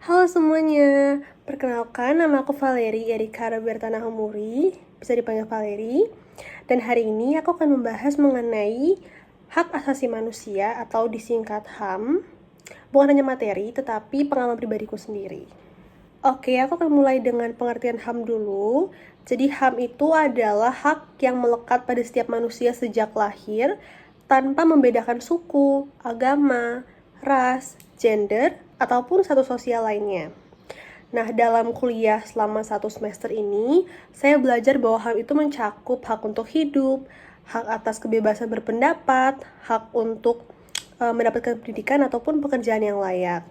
Halo semuanya, perkenalkan nama aku Valeri Erika Roberta Nahumuri, bisa dipanggil Valeri. Dan hari ini aku akan membahas mengenai hak asasi manusia atau disingkat HAM. Bukan hanya materi, tetapi pengalaman pribadiku sendiri. Oke, aku akan mulai dengan pengertian HAM dulu. Jadi HAM itu adalah hak yang melekat pada setiap manusia sejak lahir, tanpa membedakan suku, agama, ras, gender, ataupun status sosial lainnya. Nah, dalam kuliah selama 1 semester ini, saya belajar bahwa HAM itu mencakup hak untuk hidup, hak atas kebebasan berpendapat, hak untuk mendapatkan pendidikan ataupun pekerjaan yang layak.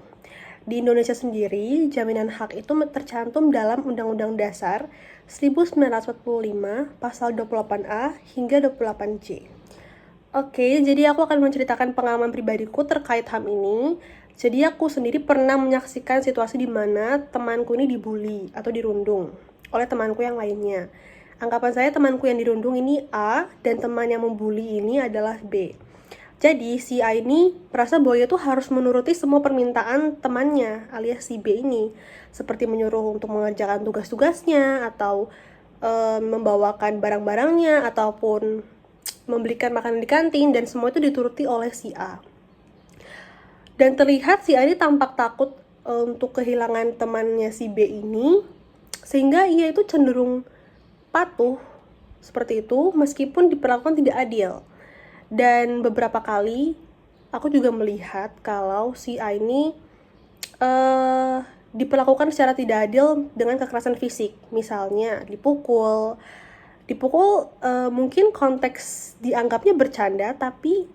Di Indonesia sendiri, jaminan hak itu tercantum dalam Undang-Undang Dasar 1945, pasal 28A hingga 28C. Oke, jadi aku akan menceritakan pengalaman pribadiku terkait HAM ini. Jadi aku sendiri pernah menyaksikan situasi di mana temanku ini dibully atau dirundung oleh temanku yang lainnya. Anggapan saya temanku yang dirundung ini A, dan teman yang membuli ini adalah B. Jadi si A ini merasa bahwa ia tuh harus menuruti semua permintaan temannya alias si B ini, seperti menyuruh untuk mengerjakan tugas-tugasnya atau membawakan barang-barangnya ataupun membelikan makanan di kantin, dan semua itu dituruti oleh si A. Dan terlihat si A ini tampak takut untuk kehilangan temannya si B ini, sehingga ia itu cenderung patuh seperti itu meskipun diperlakukan tidak adil. Dan beberapa kali aku juga melihat kalau si A ini diperlakukan secara tidak adil dengan kekerasan fisik, misalnya dipukul mungkin konteks dianggapnya bercanda, tapi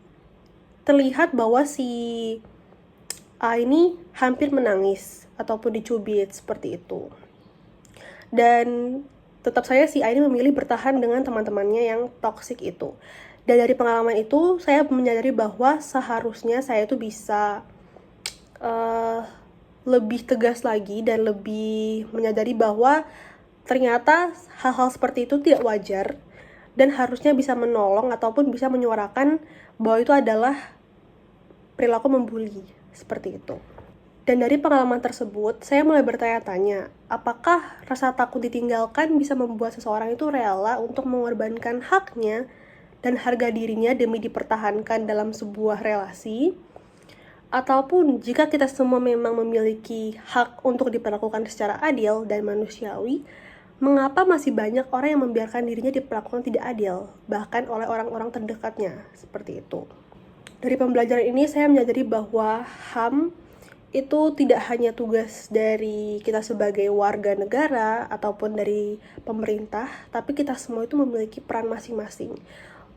terlihat bahwa si A ini hampir menangis ataupun dicubit seperti itu. Dan tetap saja si A ini memilih bertahan dengan teman-temannya yang toksik itu. Dan dari pengalaman itu, saya menyadari bahwa seharusnya saya itu bisa lebih tegas lagi dan lebih menyadari bahwa ternyata hal-hal seperti itu tidak wajar dan harusnya bisa menolong ataupun bisa menyuarakan bahwa itu adalah perilaku membuli, seperti itu. Dan dari pengalaman tersebut, saya mulai bertanya-tanya, apakah rasa takut ditinggalkan bisa membuat seseorang itu rela untuk mengorbankan haknya dan harga dirinya demi dipertahankan dalam sebuah relasi? Ataupun jika kita semua memang memiliki hak untuk diperlakukan secara adil dan manusiawi, mengapa masih banyak orang yang membiarkan dirinya diperlakukan tidak adil, bahkan oleh orang-orang terdekatnya, seperti itu. Dari pembelajaran ini saya menyadari bahwa HAM itu tidak hanya tugas dari kita sebagai warga negara ataupun dari pemerintah, tapi kita semua itu memiliki peran masing-masing.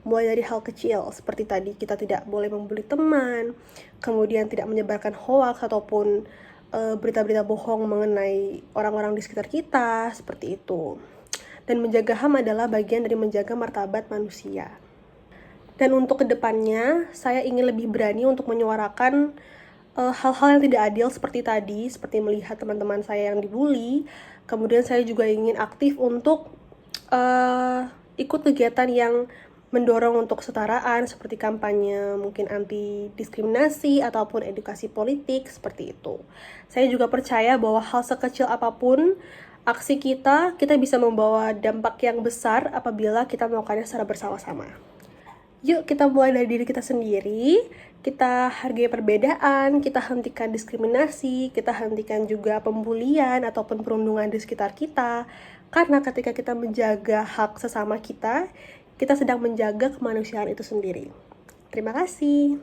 Mulai dari hal kecil, seperti tadi kita tidak boleh membuli teman, kemudian tidak menyebarkan hoaks ataupun berita-berita bohong mengenai orang-orang di sekitar kita, seperti itu. Dan menjaga HAM adalah bagian dari menjaga martabat manusia. Dan untuk kedepannya, saya ingin lebih berani untuk menyuarakan hal-hal yang tidak adil seperti tadi, seperti melihat teman-teman saya yang dibully. Kemudian saya juga ingin aktif untuk ikut kegiatan yang mendorong untuk kesetaraan, seperti kampanye mungkin anti diskriminasi ataupun edukasi politik, seperti itu. Saya juga percaya bahwa hal sekecil apapun aksi kita bisa membawa dampak yang besar apabila kita melakukannya secara bersama-sama. Yuk kita mulai dari diri kita sendiri, kita hargai perbedaan, kita hentikan diskriminasi, kita hentikan juga pembulian ataupun perundungan di sekitar kita. Karena ketika kita menjaga hak sesama kita sedang menjaga kemanusiaan itu sendiri. Terima kasih.